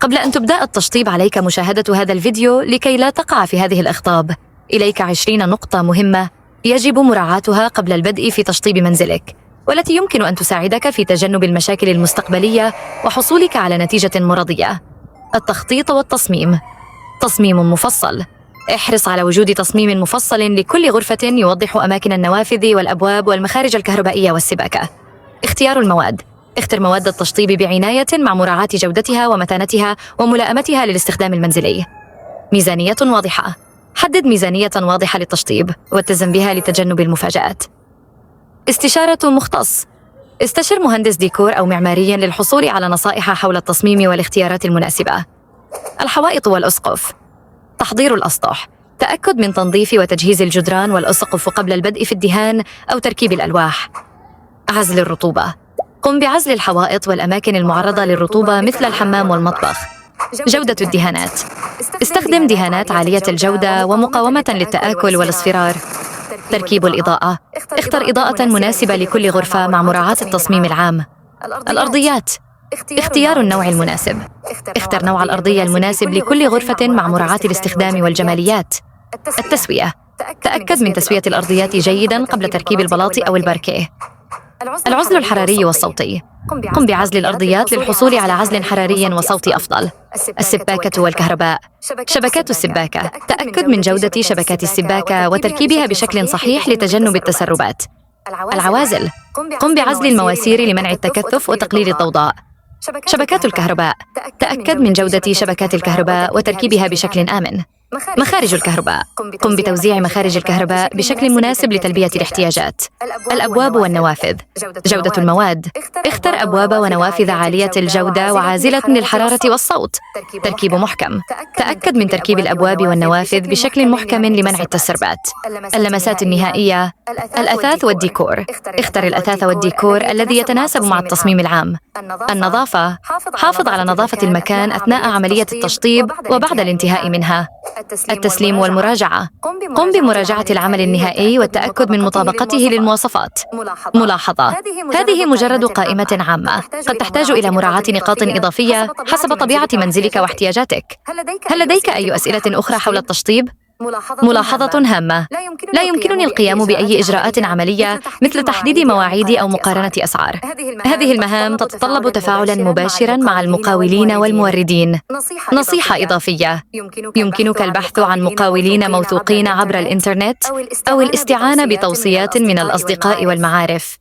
قبل أن تبدأ التشطيب عليك مشاهدة هذا الفيديو لكي لا تقع في هذه الأخطاء. إليك 20 نقطة مهمة يجب مراعاتها قبل البدء في تشطيب منزلك، والتي يمكن أن تساعدك في تجنب المشاكل المستقبلية وحصولك على نتيجة مرضية. التخطيط والتصميم. تصميم مفصل. احرص على وجود تصميم مفصل لكل غرفة يوضح أماكن النوافذ والأبواب والمخارج الكهربائية والسباكة. اختيار المواد. اختر مواد التشطيب بعناية مع مراعاة جودتها ومتانتها وملائمتها للاستخدام المنزلي. ميزانية واضحة. حدد ميزانية واضحة للتشطيب والتزم بها لتجنب المفاجآت. استشارة مختص. استشر مهندس ديكور أو معماري للحصول على نصائح حول التصميم والاختيارات المناسبة. الحوائط والأسقف. تحضير الأسطح. تأكد من تنظيف وتجهيز الجدران والأسقف قبل البدء في الدهان أو تركيب الألواح. عزل الرطوبة. قم بعزل الحوائط والأماكن المعرضة للرطوبة مثل الحمام والمطبخ. جودة الدهانات. استخدم دهانات عالية الجودة ومقاومة للتآكل والاصفرار. تركيب الإضاءة. اختر إضاءة مناسبة لكل غرفة مع مراعاة التصميم العام. الأرضيات. اختيار النوع المناسب. اختر نوع الأرضية المناسب لكل غرفة مع مراعاة الاستخدام والجماليات. التسوية. تأكد من تسوية الأرضيات جيداً قبل تركيب البلاط أو الباركيه. العزل الحراري والصوتي. قم بعزل الأرضيات للحصول على عزل حراري وصوتي أفضل. السباكة والكهرباء. شبكات السباكة. تأكد من جودة شبكات السباكة وتركيبها بشكل صحيح لتجنب التسربات. العوازل. قم بعزل المواسير لمنع التكثف وتقليل الضوضاء. شبكات الكهرباء. تأكد من جودة شبكات الكهرباء وتركيبها بشكل آمن. مخارج الكهرباء. قم بتوزيع مخارج الكهرباء بشكل مناسب لتلبية الاحتياجات. الأبواب والنوافذ. جودة المواد. اختر أبواب ونوافذ عالية الجودة وعازلة للحرارة والصوت. تركيب محكم. تأكد من تركيب الأبواب والنوافذ بشكل محكم لمنع التسربات. اللمسات النهائية. الأثاث والديكور. اختر الأثاث والديكور الذي يتناسب مع التصميم العام. النظافة. حافظ على نظافة المكان أثناء عملية التشطيب وبعد الانتهاء منها. التسليم والمراجعة. قم بمراجعة العمل النهائي والتأكد من مطابقته للمواصفات. ملاحظة. هذه مجرد قائمة عامة، قد تحتاج إلى مراعاة نقاط إضافية حسب طبيعة منزلك واحتياجاتك. هل لديك أي أسئلة أخرى حول التشطيب؟ ملاحظة هامة. لا يمكنني القيام بأي إجراءات عملية مثل تحديد مواعيد أو مقارنة أسعار. هذه المهام تتطلب تفاعلاً مباشراً مع المقاولين والموردين. نصيحة إضافية. يمكنك البحث عن مقاولين موثوقين عبر الإنترنت أو الاستعانة بتوصيات من الأصدقاء والمعارف.